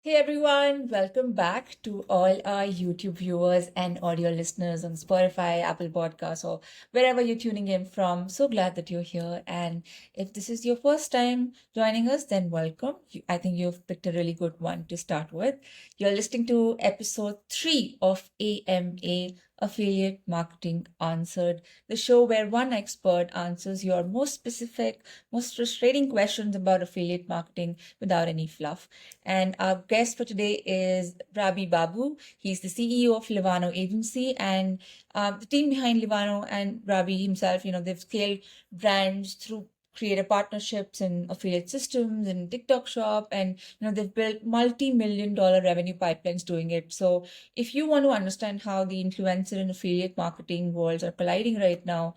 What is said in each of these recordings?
Hey everyone, welcome back to all our YouTube viewers and audio listeners on Spotify, Apple Podcasts, or wherever you're tuning in from. So glad that you're here. And if this is your first time joining us, then welcome. I think you've picked a really good one to start with. You're listening to episode 3 of AMA Affiliate Marketing Answered, the show where one expert answers your most specific, most frustrating questions about affiliate marketing without any fluff. And our guest for today is Rabii Babou. He's the CEO of Livano Agency, and the team behind Livano and Rabii himself, they've scaled brands through creator partnerships and affiliate systems and TikTok shop, and they've built multi-million dollar revenue pipelines doing it. So if you want to understand how the influencer and affiliate marketing worlds are colliding right now,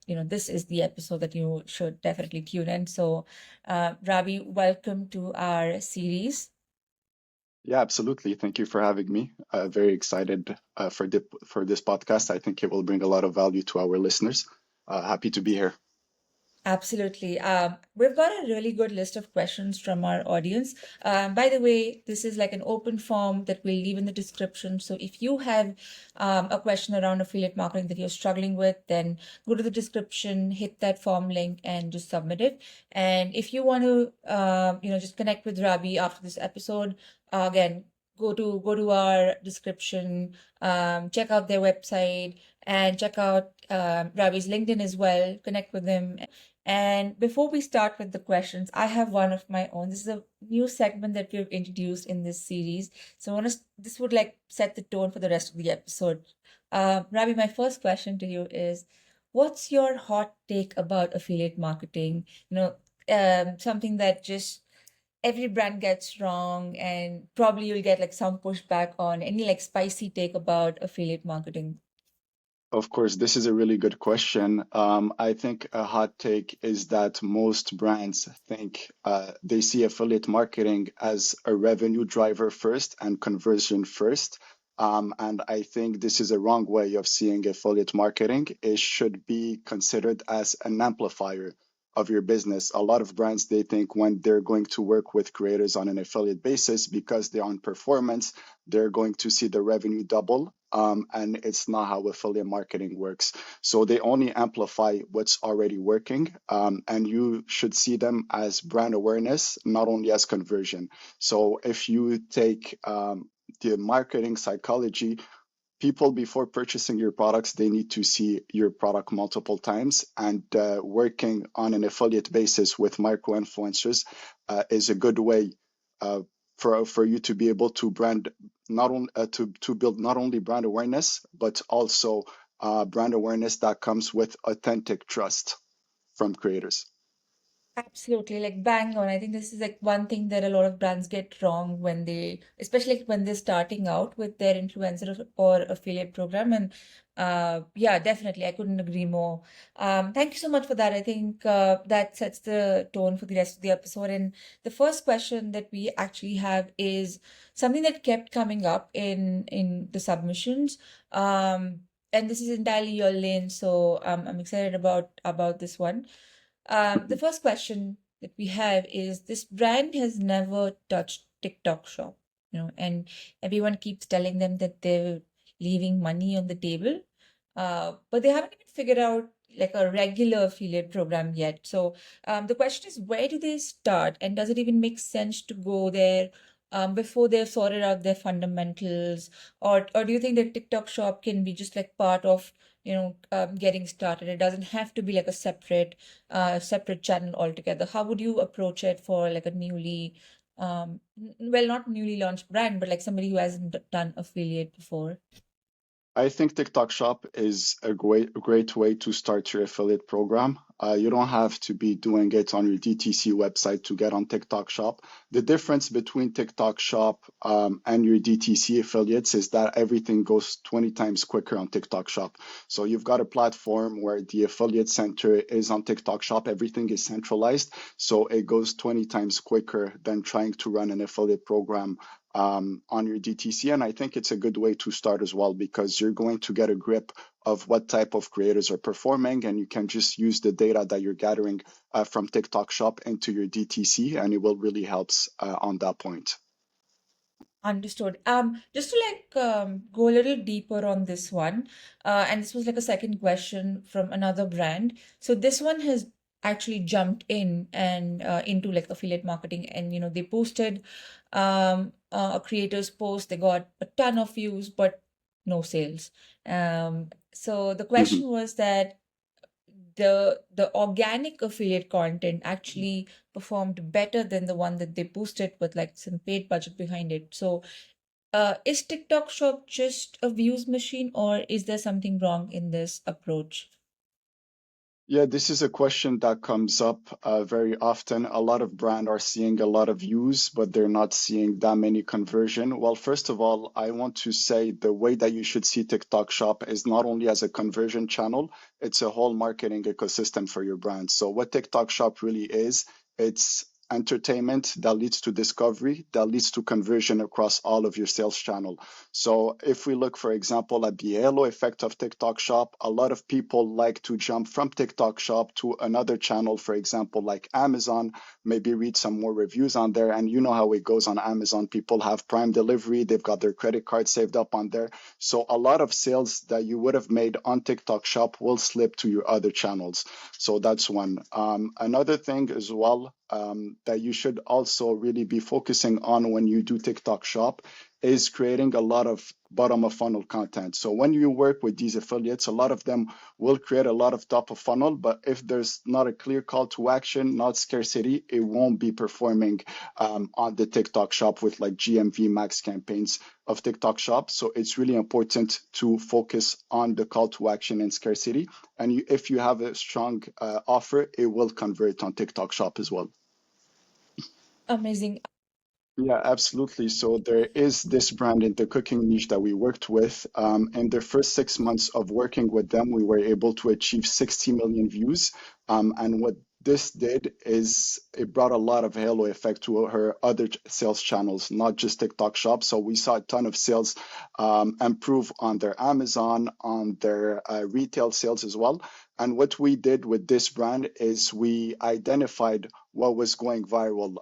this is the episode that you should definitely tune in. So, Rabii, welcome to our series. Yeah, absolutely. Thank you for having me. Very excited for this podcast. I think it will bring a lot of value to our listeners. Happy to be here. Absolutely. We've got a really good list of questions from our audience. By the way, this is like an open form that we'll leave in the description. So if you have a question around affiliate marketing that you're struggling with, then go to the description, hit that form link, and just submit it. And if you want to, just connect with Rabii after this episode, again, go to our description, check out their website, and check out Rabi's LinkedIn as well. Connect with them. And before we start with the questions, I have one of my own. This is a new segment that we've introduced in this series. So this would like set the tone for the rest of the episode. Rabi, my first question to you is, what's your hot take about affiliate marketing? Something that just every brand gets wrong, and probably you'll get like some pushback on any like spicy take about affiliate marketing. Of course, this is a really good question. I think a hot take is that most brands think they see affiliate marketing as a revenue driver first and conversion first. And I think this is a wrong way of seeing affiliate marketing. It should be considered as an amplifier of your business. A lot of brands, they think when they're going to work with creators on an affiliate basis because they're on performance, they're going to see the revenue double. And it's not how affiliate marketing works. So they only amplify what's already working. And you should see them as brand awareness, not only as conversion. So if you take the marketing psychology, people before purchasing your products, they need to see your product multiple times, and working on an affiliate basis with micro influencers is a good way uh, for you to be able to brand not only to build not only brand awareness but also brand awareness that comes with authentic trust from creators. Absolutely, like bang on. I think this is like one thing that a lot of brands get wrong when they, especially when they're starting out with their influencer or affiliate program. And yeah, definitely, I couldn't agree more. Thank you so much for that. I think that sets the tone for the rest of the episode. And the first question that we actually have is something that kept coming up in the submissions. And this is entirely your lane, so I'm excited about this one. The first question that we have is, this brand has never touched TikTok shop, and everyone keeps telling them that they're leaving money on the table, but they haven't even figured out like a regular affiliate program yet. So the question is, where do they start, and does it even make sense to go there before they've sorted out their fundamentals, or do you think that TikTok shop can be just like part of getting started? It doesn't have to be like a separate channel altogether. How would you approach it for like a well, not newly launched brand, but like somebody who hasn't done affiliate before? I think TikTok Shop is a great way to start your affiliate program. You don't have to be doing it on your DTC website to get on TikTok Shop. The difference between TikTok Shop and your DTC affiliates is that everything goes 20 times quicker on TikTok Shop. So you've got a platform where the affiliate center is on TikTok Shop. Everything is centralized. So it goes 20 times quicker than trying to run an affiliate program on your DTC. And I think it's a good way to start as well because you're going to get a grip of what type of creators are performing, and you can just use the data that you're gathering from TikTok Shop into your DTC, and it will really helps on that point. Understood. Just to go a little deeper on this one, and this was like a second question from another brand. So this one has actually jumped in and into like affiliate marketing, and they posted a creator's post. They got a ton of views, but no sales. So the Mhm. question was that the organic affiliate content actually performed better than the one that they boosted with like some paid budget behind it. So is TikTok Shop just a views machine, or is there something wrong in this approach? Yeah, this is a question that comes up very often. A lot of brands are seeing a lot of views, but they're not seeing that many conversion. Well, first of all, I want to say the way that you should see TikTok Shop is not only as a conversion channel, it's a whole marketing ecosystem for your brand. So what TikTok Shop really is, it's entertainment that leads to discovery, that leads to conversion across all of your sales channel. So if we look, for example, at the halo effect of TikTok Shop, a lot of people like to jump from TikTok Shop to another channel, for example, like Amazon, maybe read some more reviews on there. And you know how it goes on Amazon. People have Prime delivery, they've got their credit card saved up on there. So a lot of sales that you would have made on TikTok Shop will slip to your other channels. So that's one. Another thing as well that you should also really be focusing on when you do TikTok Shop is creating a lot of bottom of funnel content. So when you work with these affiliates, a lot of them will create a lot of top of funnel, but if there's not a clear call to action, not scarcity, it won't be performing on the TikTok Shop with like GMV max campaigns of TikTok Shop. So it's really important to focus on the call to action and scarcity. And if you have a strong offer, it will convert on TikTok Shop as well. Amazing. Yeah, absolutely. So there is this brand in the cooking niche that we worked with. In the first 6 months of working with them, we were able to achieve 60 million views. And what this did is it brought a lot of halo effect to her other sales channels, not just TikTok Shop. So we saw a ton of sales improve on their Amazon, on their retail sales as well. And what we did with this brand is we identified what was going viral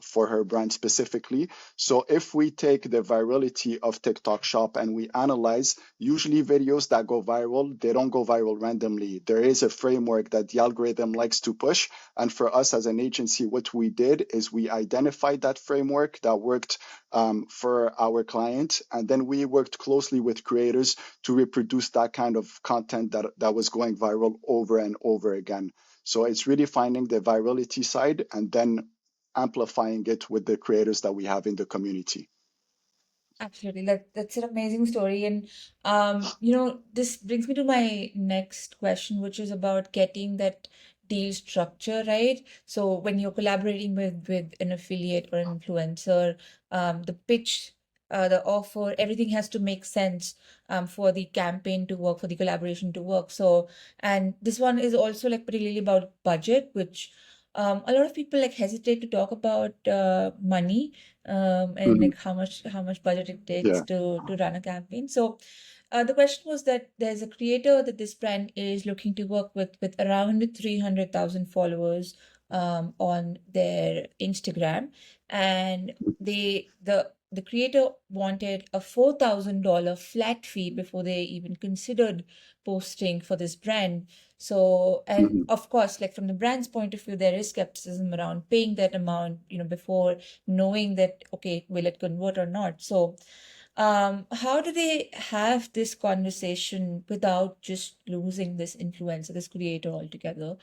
for her brand specifically. So if we take the virality of TikTok Shop and we analyze, usually videos that go viral, they don't go viral randomly. There is a framework that the algorithm likes to push. And for us as an agency, what we did is we identified that framework that worked for our client. And then we worked closely with creators to reproduce that kind of content that was going viral over and over again. So it's really finding the virality side and then amplifying it with the creators that we have in the community. Absolutely. That's an amazing story. And this brings me to my next question, which is about getting that deal structure right. So when you're collaborating with an affiliate or an influencer, the pitch, the offer, everything has to make sense for the campaign to work, for the collaboration to work. So, and this one is also like particularly about budget, which a lot of people like hesitate to talk about money and Mhm. like how much budget it takes Yeah. to run a campaign. So the question was that there's a creator that this brand is looking to work with around 300,000 followers on their Instagram, and the creator wanted a $4,000 flat fee before they even considered posting for this brand. So, and Mhm. of course, like from the brand's point of view, there is skepticism around paying that amount, before knowing that, okay, will it convert or not? So, how do they have this conversation without just losing this influencer, this creator altogether?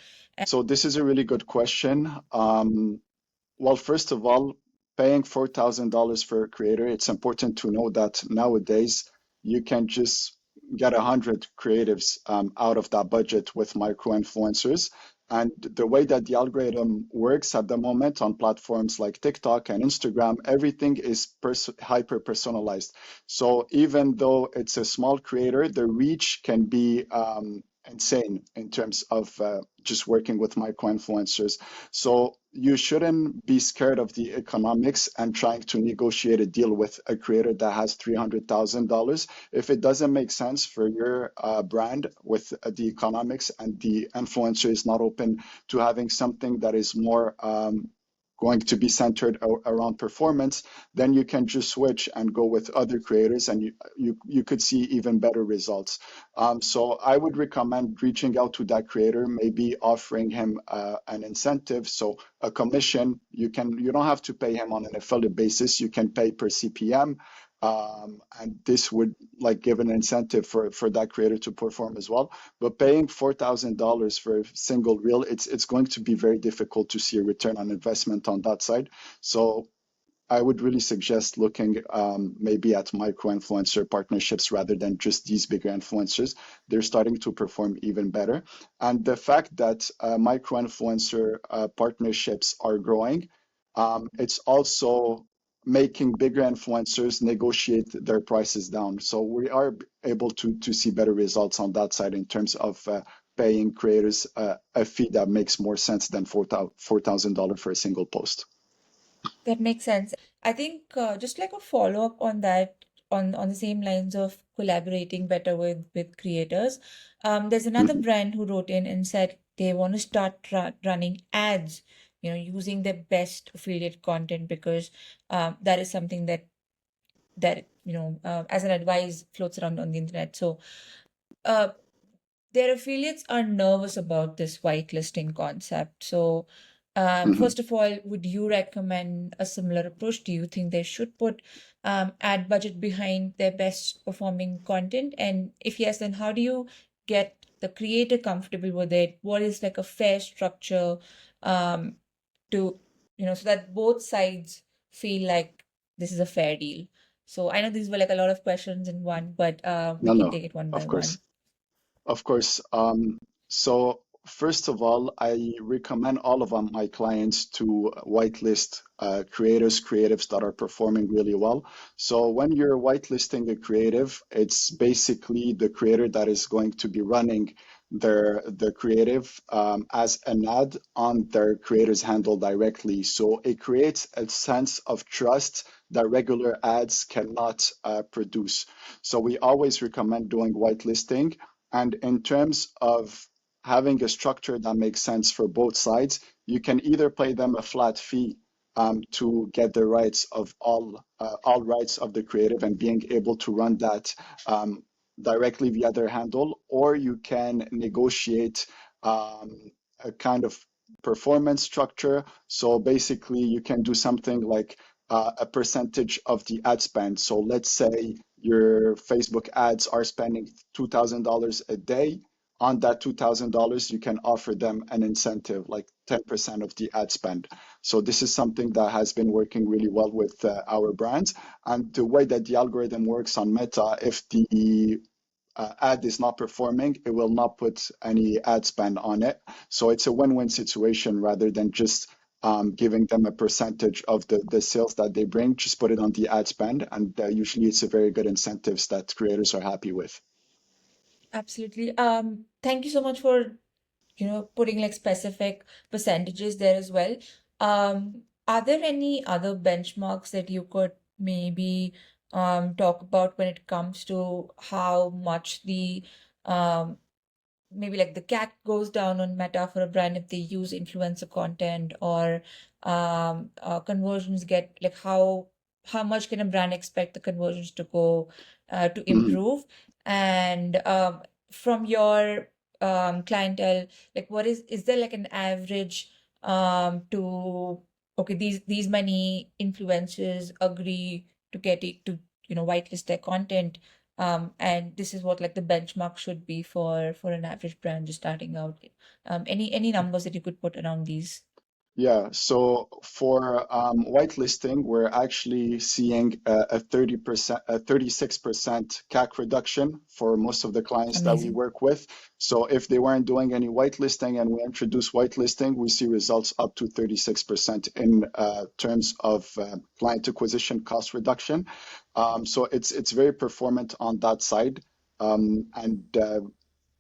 So this is a really good question. Well, first of all, paying $4,000 for a creator, it's important to know that nowadays you can just get 100 creatives out of that budget with micro influencers. And the way that the algorithm works at the moment on platforms like TikTok and Instagram, everything is hyper personalized. So even though it's a small creator, the reach can be insane in terms of just working with micro influencers. So you shouldn't be scared of the economics and trying to negotiate a deal with a creator that has $300,000. If it doesn't make sense for your brand with the economics and the influencer is not open to having something that is more going to be centered around performance, then you can just switch and go with other creators, and you could see even better results. So I would recommend reaching out to that creator, maybe offering him an incentive, so a commission. You don't have to pay him on an affiliate basis. You can pay per CPM, and this would like give an incentive for that creator to perform as well. But paying $4,000 for a single reel, it's going to be very difficult to see a return on investment on that side. So I would really suggest looking maybe at micro influencer partnerships rather than just these bigger influencers. They're starting to perform even better. And the fact that micro influencer partnerships are growing, it's also making bigger influencers negotiate their prices down. So we are able to see better results on that side in terms of paying creators a fee that makes more sense than $4,000 for a single post. That makes sense. I think just like a follow-up on that, on the same lines of collaborating better with creators, there's another Mhm. brand who wrote in and said they want to start running ads, using their best affiliate content because that is something that as an advice floats around on the internet. So uh, their affiliates are nervous about this whitelisting concept. So, Mhm. first of all, would you recommend a similar approach? Do you think they should put ad budget behind their best performing content? And if yes, then how do you get the creator comfortable with it? What is like a fair structure um, to, so that both sides feel like this is a fair deal? So I know these were like a lot of questions in one, but we No, can no, take it one by of one. course. Of course. So first of all, I recommend all of my clients to whitelist creatives that are performing really well. So when you're whitelisting a creative, it's basically the creator that is going to be running the creative as an ad on their creator's handle directly. So it creates a sense of trust that regular ads cannot produce. So we always recommend doing whitelisting, and in terms of having a structure that makes sense for both sides, you can either pay them a flat fee to get the rights of all rights of the creative and being able to run that directly via their handle, or you can negotiate a kind of performance structure. So basically, you can do something like a percentage of the ad spend. So let's say your Facebook ads are spending $2,000 a day. On that $2,000, you can offer them an incentive, like 10% of the ad spend. So this is something that has been working really well with our brands. And the way that the algorithm works on Meta, if the ad is not performing, it will not put any ad spend on it. So it's a win-win situation rather than just giving them a percentage of the sales that they bring, just put it on the ad spend. And usually it's a very good incentives that creators are happy with. Absolutely. Thank you so much for, putting like specific percentages there as well. Are there any other benchmarks that you could maybe talk about when it comes to how much the um maybe like the cat goes down on Meta for a brand if they use influencer content, or conversions get like how much can a brand expect the conversions to go to Mhm. improve? And from your clientele, like is there like an average to okay, these many influencers agree to get it to whitelist their content, and this is what like the benchmark should be for an average brand just starting out. Any numbers that you could put around these? Yeah, so for whitelisting, we're actually seeing a 30%, a 36% CAC reduction for most of the clients that we Amazing. work with. So if they weren't doing any whitelisting and we introduce whitelisting, we see results up to 36% in terms of client acquisition cost reduction. So it's very performant on that side. And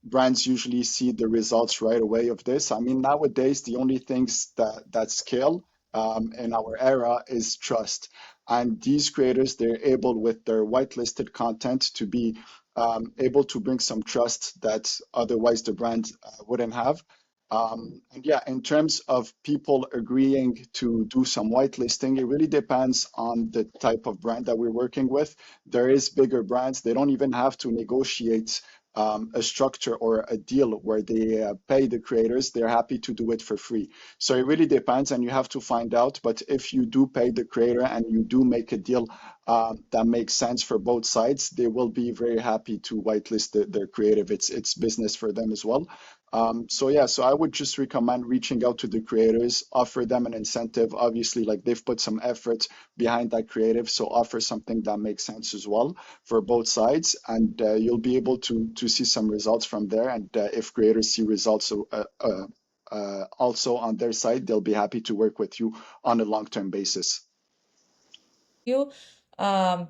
brands usually see the results right away of this. I mean, nowadays, the only things that scale in our era is trust. And these creators, they're able with their whitelisted content to be able to bring some trust that otherwise the brand wouldn't have. And yeah, in terms of people agreeing to do some whitelisting, it really depends on the type of brand that we're working with. There is bigger brands, they don't even have to negotiate a structure or a deal where they pay the creators. They're happy to do it for free. So it really depends, and you have to find out. But if you do pay the creator and you do make a deal that makes sense for both sides, they will be very happy to whitelist their creative. It's business for them as well. So yeah, so I would just recommend reaching out to the creators, offer them an incentive. Obviously, like they've put some effort behind that creative, so offer something that makes sense as well for both sides, and you'll be able to see some results from there. And if creators see results also on their side, they'll be happy to work with you on a long-term basis. You, um,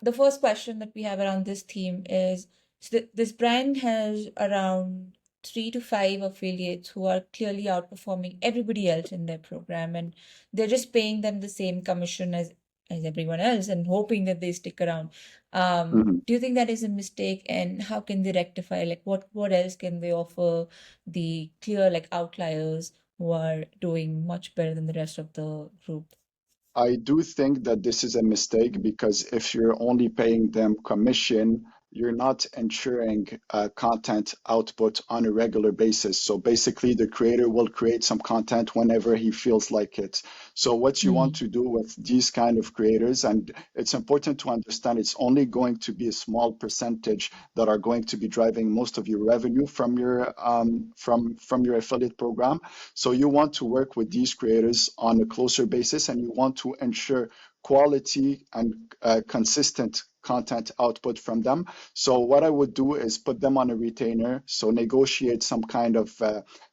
the first question that we have around this theme is, so this brand has around 3 to 5 affiliates who are clearly outperforming everybody else in their program, and they're just paying them the same commission as everyone else and hoping that they stick around. Mhm. Do you think that is a mistake, and how can they rectify? Like, what else can they offer the clear like outliers who are doing much better than the rest of the group? I do think that this is a mistake because if you're only paying them commission, you're not ensuring content output on a regular basis. So basically, the creator will create some content whenever he feels like it. So what you want to do with these kind of creators, and it's important to understand, it's only going to be a small percentage that are going to be driving most of your revenue from your affiliate program. So you want to work with these creators on a closer basis, and you want to ensure quality and consistent content output from them. So what I would do is put them on a retainer. So negotiate some kind of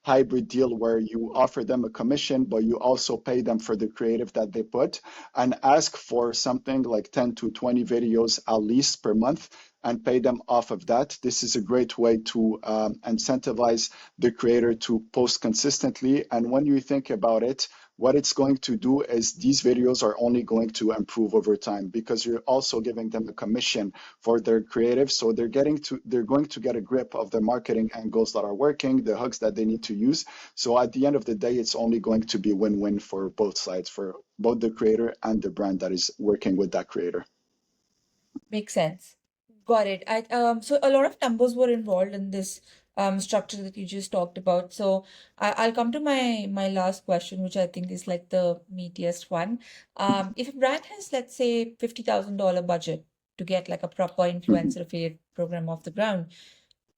hybrid deal where you offer them a commission, but you also pay them for the creative that they put, and ask for something like 10 to 20 videos at least per month and pay them off of that. This is a great way to incentivize the creator to post consistently. And when you think about it, what it's going to do is these videos are only going to improve over time because you're also giving them a commission for their creative. So they're going to get a grip of the marketing angles that are working, the hooks that they need to use. So at the end of the day, it's only going to be win-win for both sides, for both the creator and the brand that is working with that creator. Makes sense. Got it. So a lot of numbers were involved in this structure that you just talked about. So I'll come to my last question, which I think is like the meatiest one. If a brand has, let's say, $50,000 budget to get like a proper Mhm. influencer affiliate program off the ground,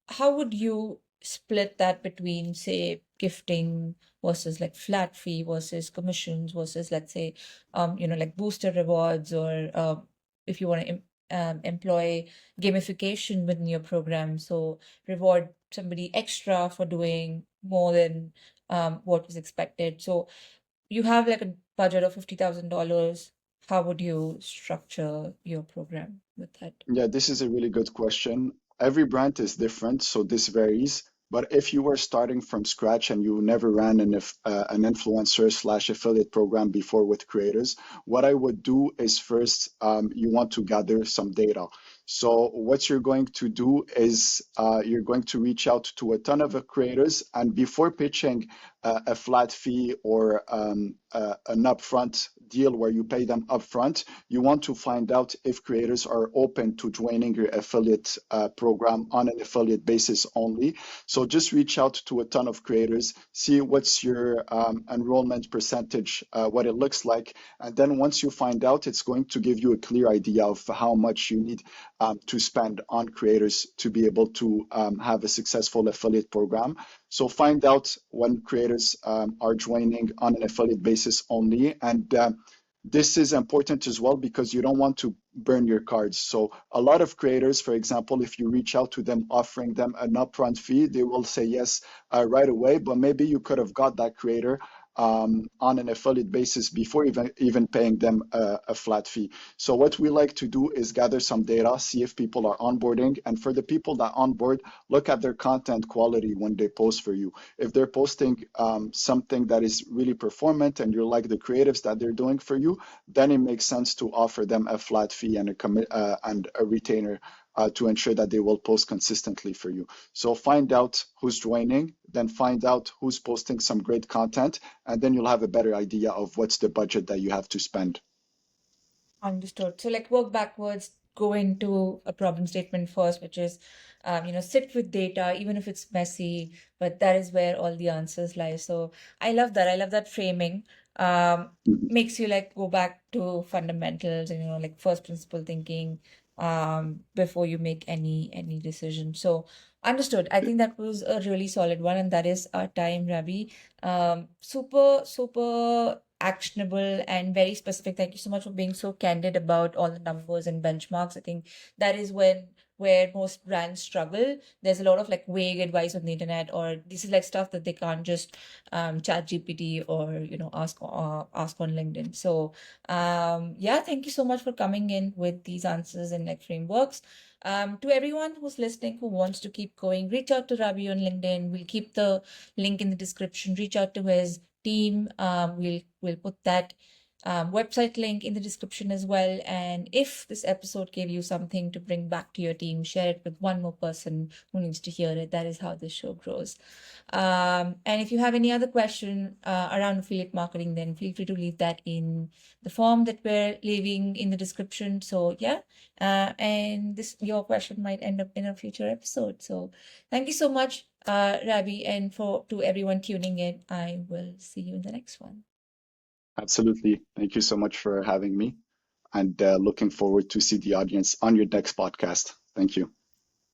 how would you split that between, say, gifting versus like flat fee versus commissions versus, let's say, like booster rewards, or if you want to employ gamification within your program, so reward somebody extra for doing more than what was expected. So you have like a budget of $50,000. How would you structure your program with that? Yeah, this is a really good question. Every brand is different, so this varies. But if you were starting from scratch and you never ran an influencer slash affiliate program before with creators, what I would do is first you want to gather some data. So what you're going to do is you're going to reach out to a ton of creators, and before pitching a flat fee or an upfront deal where you pay them upfront, you want to find out if creators are open to joining your affiliate program on an affiliate basis only. So just reach out to a ton of creators, see what's your enrollment percentage, what it looks like. And then once you find out, it's going to give you a clear idea of how much you need to spend on creators to be able to have a successful affiliate program. So find out when creators are joining on an affiliate basis only. And this is important as well because you don't want to burn your cards. So a lot of creators, for example, if you reach out to them offering them an upfront fee, they will say yes right away. But maybe you could have got that creator on an affiliate basis before even paying them a flat fee. So what we like to do is gather some data, see if people are onboarding, and for the people that onboard, look at their content quality when they post for you. If they're posting something that is really performant and you like the creatives that they're doing for you, then it makes sense to offer them a flat fee and a retainer to ensure that they will post consistently for you. So find out who's joining, then find out who's posting some great content, and then you'll have a better idea of what's the budget that you have to spend. Understood. So like work backwards, go into a problem statement first, which is, sit with data, even if it's messy, but that is where all the answers lie. So I love that. I love that framing. Um, Mhm. Makes you like go back to fundamentals and, like first principle thinking, before you make any decision. So understood. I think that was a really solid one, and that is our time, Rabi. Super, super actionable and very specific. Thank you so much for being so candid about all the numbers and benchmarks. I think that is where most brands struggle. There's a lot of like vague advice on the internet, or this is like stuff that they can't just chat GPT or ask on LinkedIn. So yeah, thank you so much for coming in with these answers and like frameworks. To everyone who's listening who wants to keep going, reach out to Rabi on LinkedIn. We'll keep the link in the description. Reach out to his team. We'll put that website link in the description as well. And if this episode gave you something to bring back to your team, share it with one more person who needs to hear it. That is how this show grows. And if you have any other question around affiliate marketing, then feel free to leave that in the form that we're leaving in the description. So yeah, and this your question might end up in a future episode. So thank you so much, Rabi, and for to everyone tuning in. I will see you in the next one. Absolutely. Thank you so much for having me, and looking forward to see the audience on your next podcast. Thank you.